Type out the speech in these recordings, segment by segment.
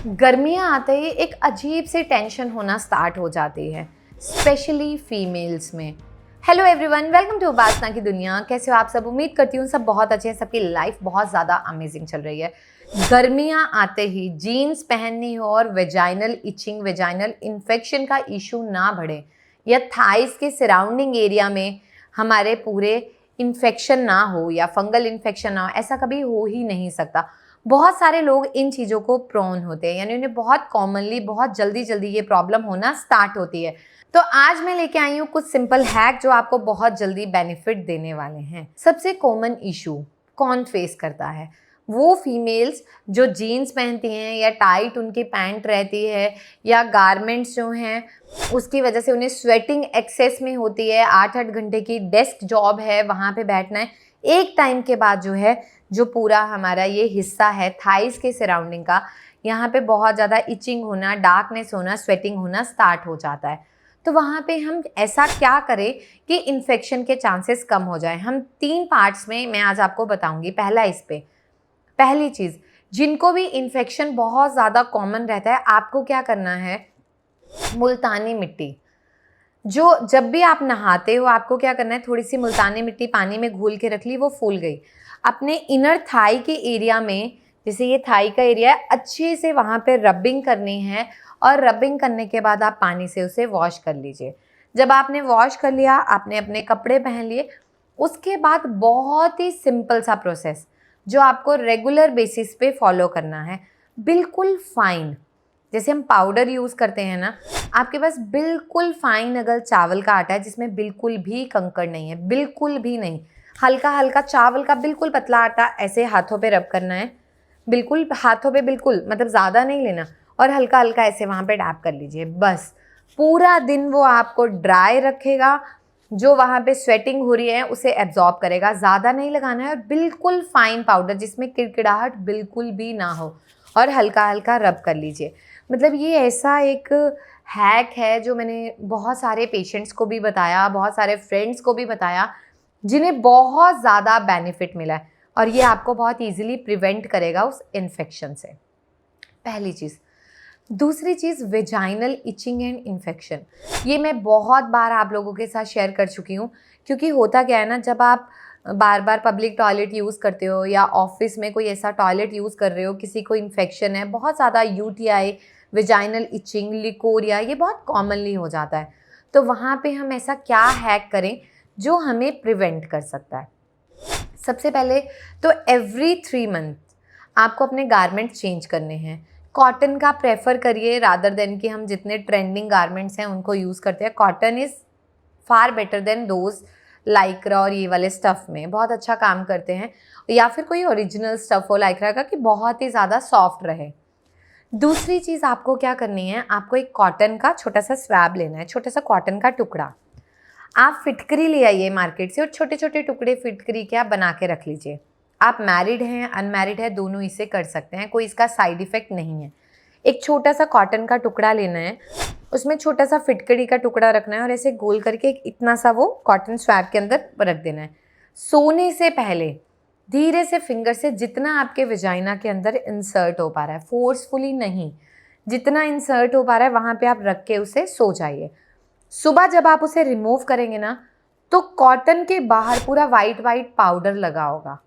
गर्मियाँ आते ही एक अजीब सी टेंशन होना स्टार्ट हो जाती है, स्पेशली फीमेल्स में। हेलो एवरीवन, वेलकम टू उपासना की दुनिया। कैसे हो आप सब? उम्मीद करती हूँ सब बहुत अच्छे हैं, सबकी लाइफ बहुत ज़्यादा अमेजिंग चल रही है। गर्मियाँ आते ही जीन्स पहननी हो और वेजाइनल इचिंग, वेजाइनल इन्फेक्शन का इशू ना बढ़े या थाइस के सराउंडिंग एरिया में हमारे पूरे इन्फेक्शन ना हो या फंगल इन्फेक्शन ना हो, ऐसा कभी हो ही नहीं सकता। बहुत सारे लोग इन चीज़ों को प्रोन होते हैं, यानी उन्हें बहुत कॉमनली बहुत जल्दी जल्दी ये प्रॉब्लम होना स्टार्ट होती है। तो आज मैं लेके आई हूँ कुछ सिंपल हैक जो आपको बहुत जल्दी बेनिफिट देने वाले हैं। सबसे कॉमन इशू कौन फेस करता है? वो फीमेल्स जो जीन्स पहनती हैं या टाइट उनकी पैंट रहती है या गारमेंट्स जो हैं उसकी वजह से उन्हें स्वेटिंग एक्सेस में होती है, 8-8 घंटे की डेस्क जॉब है, वहाँ पे बैठना है। एक टाइम के बाद जो है, जो पूरा हमारा ये हिस्सा है थाइस के सराउंडिंग का, यहाँ पे बहुत ज़्यादा इचिंग होना, डार्कनेस होना, स्वेटिंग होना स्टार्ट हो जाता है। तो वहाँ पे हम ऐसा क्या करें कि इन्फेक्शन के चांसेस कम हो जाए? हम 3 पार्ट्स में मैं आज आपको बताऊंगी। पहला इस पे, पहली चीज़, जिनको भी इन्फेक्शन बहुत ज़्यादा कॉमन रहता है, आपको क्या करना है? मुल्तानी मिट्टी, जो जब भी आप नहाते हो आपको क्या करना है, थोड़ी सी मुल्तानी मिट्टी पानी में घोल के रख ली, वो फूल गई, अपने इनर थाई के एरिया में, जैसे ये थाई का एरिया है, अच्छे से वहाँ पे रबिंग करनी है। और रबिंग करने के बाद आप पानी से उसे वॉश कर लीजिए। जब आपने वॉश कर लिया, आपने अपने कपड़े पहन लिए, उसके बाद बहुत ही सिंपल सा प्रोसेस जो आपको रेगुलर बेसिस पे फॉलो करना है, बिल्कुल फाइन, जैसे हम पाउडर यूज़ करते हैं ना, आपके पास बिल्कुल फाइन अगर चावल का आटा है जिसमें बिल्कुल भी कंकड़ नहीं है, बिल्कुल भी नहीं, हल्का हल्का चावल का बिल्कुल पतला आटा ऐसे हाथों पे रब करना है, बिल्कुल हाथों पे, बिल्कुल मतलब ज़्यादा नहीं लेना, और हल्का हल्का ऐसे वहाँ पे डैप कर लीजिए। बस पूरा दिन वो आपको ड्राई रखेगा, जो वहाँ पे स्वेटिंग हो रही है उसे एब्जॉर्ब करेगा। ज़्यादा नहीं लगाना है, और बिल्कुल फाइन पाउडर जिसमें किड़किड़ाहट बिल्कुल भी ना हो, और हल्का हल्का रब कर लीजिए। मतलब ये ऐसा एक हैक है जो मैंने बहुत सारे पेशेंट्स को भी बताया, बहुत सारे फ्रेंड्स को भी बताया, जिन्हें बहुत ज़्यादा बेनिफिट मिला है, और ये आपको बहुत इजीली प्रिवेंट करेगा उस इन्फेक्शन से। पहली चीज़। दूसरी चीज़, वेजाइनल इचिंग एंड इन्फेक्शन। ये मैं बहुत बार आप लोगों के साथ शेयर कर चुकी हूँ, क्योंकि होता क्या है ना, जब आप बार बार पब्लिक टॉयलेट यूज़ करते हो या ऑफिस में कोई ऐसा टॉयलेट यूज़ कर रहे हो, किसी को इन्फेक्शन है, बहुत ज़्यादा यूटीआई, वेजाइनल इचिंग, लिकोरिया, ये बहुत कॉमनली हो जाता है। तो वहाँ पे हम ऐसा क्या हैक करें जो हमें प्रिवेंट कर सकता है? सबसे पहले तो एवरी 3 मंथ आपको अपने गारमेंट्स चेंज करने हैं। कॉटन का प्रेफर करिए रादर देन कि हम जितने ट्रेंडिंग गारमेंट्स हैं उनको यूज़ करते हैं। Cotton is far better than those Lycra और ये वाले स्टफ़ में बहुत अच्छा काम करते हैं, या फिर कोई ओरिजिनल स्टफ़ हो लाइक्रा का कि बहुत ही ज़्यादा सॉफ्ट रहे। दूसरी चीज़ आपको क्या करनी है, आपको एक कॉटन का छोटा सा स्वैब लेना है, छोटा सा कॉटन का टुकड़ा। आप फिटकरी ले आइए मार्केट से, और छोटे छोटे टुकड़े फिटकरी के आप बना के रख लीजिए। आप मैरिड हैं, अनमैरिड है, दोनों इसे कर सकते हैं, कोई इसका साइड इफ़ेक्ट नहीं है। एक छोटा सा कॉटन का टुकड़ा लेना है, उसमें छोटा सा फिटकरी का टुकड़ा रखना है, और ऐसे गोल करके एक इतना सा वो कॉटन स्वैब के अंदर रख देना है। सोने से पहले धीरे से फिंगर से जितना आपके वजाइना के अंदर इंसर्ट हो पा रहा है, फोर्सफुली नहीं, जितना इंसर्ट हो पा रहा है वहाँ पे आप रख के उसे सो जाइए। सुबह जब आप उसे रिमूव करेंगे ना, तो कॉटन के बाहर पूरा वाइट वाइट पाउडर लगा होगा।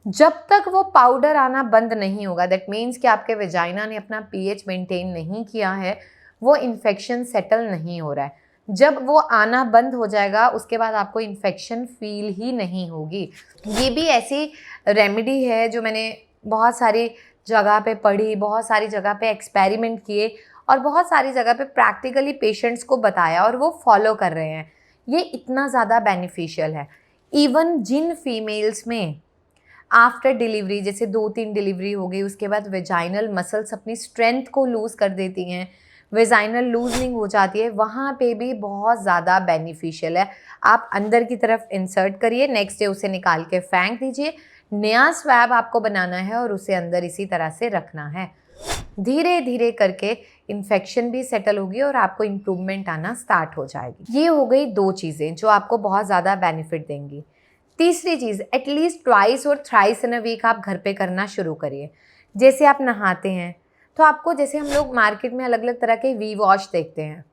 जब तक वो पाउडर आना बंद नहीं होगा, दैट मीन्स कि आपके वेजाइना ने अपना पीएच मेंटेन नहीं किया है, वो इन्फेक्शन सेटल नहीं हो रहा है। जब वो आना बंद हो जाएगा, उसके बाद आपको इन्फेक्शन फील ही नहीं होगी। ये भी ऐसी रेमेडी है जो मैंने बहुत सारी जगह पे पढ़ी, बहुत सारी जगह पे एक्सपेरिमेंट किए, और बहुत सारी जगह पे प्रैक्टिकली पेशेंट्स को बताया, और वो फॉलो कर रहे हैं। ये इतना ज़्यादा बेनिफिशियल है। इवन जिन फीमेल्स में आफ्टर डिलीवरी, जैसे 2-3 डिलीवरी हो गई, उसके बाद वेजाइनल मसल्स अपनी स्ट्रेंथ को लूज़ कर देती हैं, वेजाइनल लूजनिंग हो जाती है, वहाँ पे भी बहुत ज़्यादा बेनिफिशियल है। आप अंदर की तरफ इंसर्ट करिए, नेक्स्ट डे उसे निकाल के फेंक दीजिए, नया स्वैब आपको बनाना है और उसे अंदर इसी तरह से रखना है। धीरे धीरे करके इन्फेक्शन भी सेटल होगी और आपको इम्प्रूवमेंट आना स्टार्ट हो जाएगी। ये हो गई 2 चीज़ें जो आपको बहुत ज़्यादा बेनिफिट देंगी। तीसरी चीज़, एटलीस्ट ट्वाइस और थ्राइस इन अ वीक आप घर पे करना शुरू करिए। जैसे आप नहाते हैं, तो आपको, जैसे हम लोग मार्केट में अलग अलग तरह के वी वॉश देखते हैं,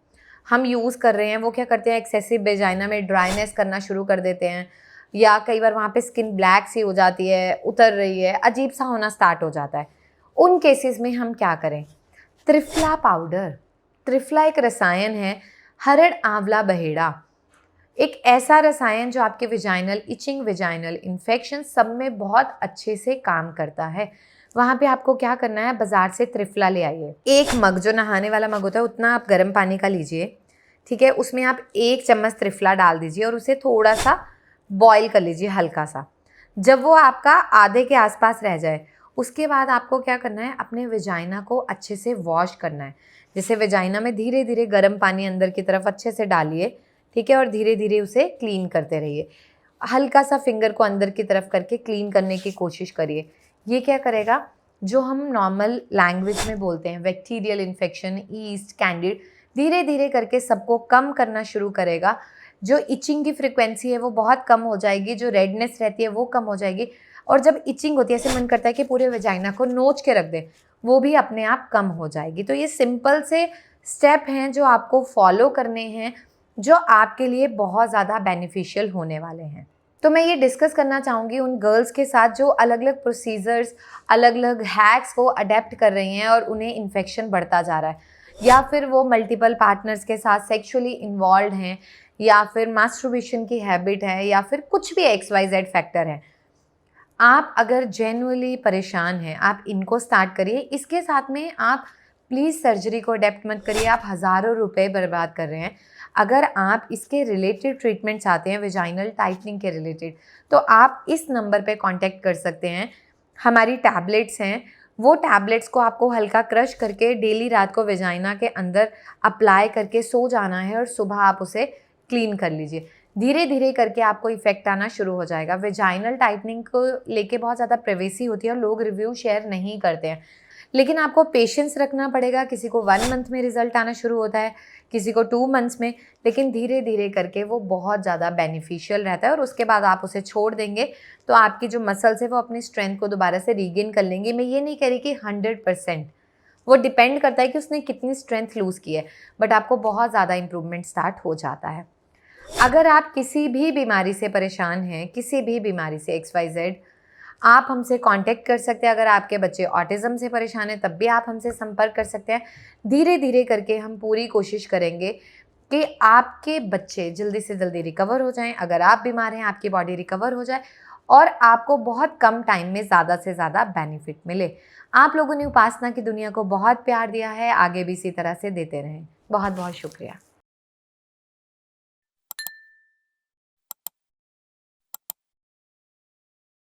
हम यूज़ कर रहे हैं, वो क्या करते हैं, एक्सेसिव वेजाइना में ड्राइनेस करना शुरू कर देते हैं, या कई बार वहाँ पे स्किन ब्लैक सी हो जाती है, उतर रही है, अजीब सा होना स्टार्ट हो जाता है। उन केसेस में हम क्या करें, त्रिफला पाउडर। त्रिफला एक रसायन है, हरड़ आंवला बहेड़ा, एक ऐसा रसायन जो आपके विजाइनल इचिंग, विजाइनल इन्फेक्शन सब में बहुत अच्छे से काम करता है। वहाँ पे आपको क्या करना है, बाज़ार से त्रिफला ले आइए। एक मग, जो नहाने वाला मग होता है, उतना आप गर्म पानी का लीजिए, ठीक है। उसमें आप 1 चम्मच त्रिफला डाल दीजिए और उसे थोड़ा सा बॉईल कर लीजिए, हल्का सा। जब वो आपका आधे के आसपास रह जाए, उसके बाद आपको क्या करना है, अपने वेजाइना को अच्छे से वॉश करना है। जैसे वेजाइना में धीरे धीरे गर्म पानी अंदर की तरफ अच्छे से डालिए, ठीक है, और धीरे धीरे उसे क्लीन करते रहिए। हल्का सा फिंगर को अंदर की तरफ करके क्लीन करने की कोशिश करिए। ये क्या करेगा, जो हम नॉर्मल लैंग्वेज में बोलते हैं बैक्टीरियल इन्फेक्शन, ईस्ट, कैंडिड, धीरे धीरे करके सबको कम करना शुरू करेगा। जो इचिंग की फ्रिक्वेंसी है वो बहुत कम हो जाएगी, जो रेडनेस रहती है वो कम हो जाएगी, और जब इचिंग होती है, ऐसे मन करता है कि पूरे वेजाइना को नोच के रख दें, वो भी अपने आप कम हो जाएगी। तो ये सिंपल से स्टेप हैं जो आपको फॉलो करने हैं, जो आपके लिए बहुत ज़्यादा बेनिफिशियल होने वाले हैं। तो मैं ये डिस्कस करना चाहूँगी उन गर्ल्स के साथ जो अलग अलग प्रोसीजर्स, अलग अलग हैक्स को अडेप्ट कर रही हैं और उन्हें इन्फेक्शन बढ़ता जा रहा है, या फिर वो मल्टीपल पार्टनर्स के साथ सेक्सुअली इन्वॉल्व हैं, या फिर मास्टरबेशन की हैबिट है, या फिर कुछ भी XYZ फैक्टर है। आप अगर जेन्युइनली परेशान हैं, आप इनको स्टार्ट करिए। इसके साथ में आप प्लीज़ सर्जरी को अडेप्ट मत करिए, आप हज़ारों रुपए बर्बाद कर रहे हैं। अगर आप इसके रिलेटेड ट्रीटमेंट चाहते हैं, वेजाइनल टाइटनिंग के रिलेटेड, तो आप इस नंबर पे कांटेक्ट कर सकते हैं। हमारी टैबलेट्स हैं, वो टैबलेट्स को आपको हल्का क्रश करके डेली रात को वेजाइना के अंदर अप्लाई करके सो जाना है, और सुबह आप उसे क्लीन कर लीजिए। धीरे धीरे करके आपको इफेक्ट आना शुरू हो जाएगा। वेजाइनल टाइटनिंग को लेके बहुत ज़्यादा प्राइवेसी होती है और लोग रिव्यू शेयर नहीं करते हैं, लेकिन आपको पेशेंस रखना पड़ेगा। किसी को 1 मंथ में रिजल्ट आना शुरू होता है, किसी को 2 मंथ्स में, लेकिन धीरे धीरे करके वो बहुत ज़्यादा बेनिफिशियल रहता है। और उसके बाद आप उसे छोड़ देंगे तो आपकी जो मसल्स है वो अपनी स्ट्रेंथ को दोबारा से रीगेन कर लेंगी। मैं ये नहीं कह रही कि 100%, वो डिपेंड करता है कि उसने कितनी स्ट्रेंथ लूज़ की है, बट आपको बहुत ज़्यादा इंप्रूवमेंट स्टार्ट हो जाता है। अगर आप किसी भी बीमारी से परेशान हैं, किसी भी बीमारी से XYZ, आप हमसे कांटेक्ट कर सकते हैं। अगर आपके बच्चे ऑटिज़म से परेशान हैं, तब भी आप हमसे संपर्क कर सकते हैं। धीरे धीरे करके हम पूरी कोशिश करेंगे कि आपके बच्चे जल्दी से जल्दी रिकवर हो जाएं। अगर आप बीमार हैं, आपकी बॉडी रिकवर हो जाए और आपको बहुत कम टाइम में ज़्यादा से ज़्यादा बेनिफिट मिले। आप लोगों ने उपासना की दुनिया को बहुत प्यार दिया है, आगे भी इसी तरह से देते रहें। बहुत बहुत शुक्रिया।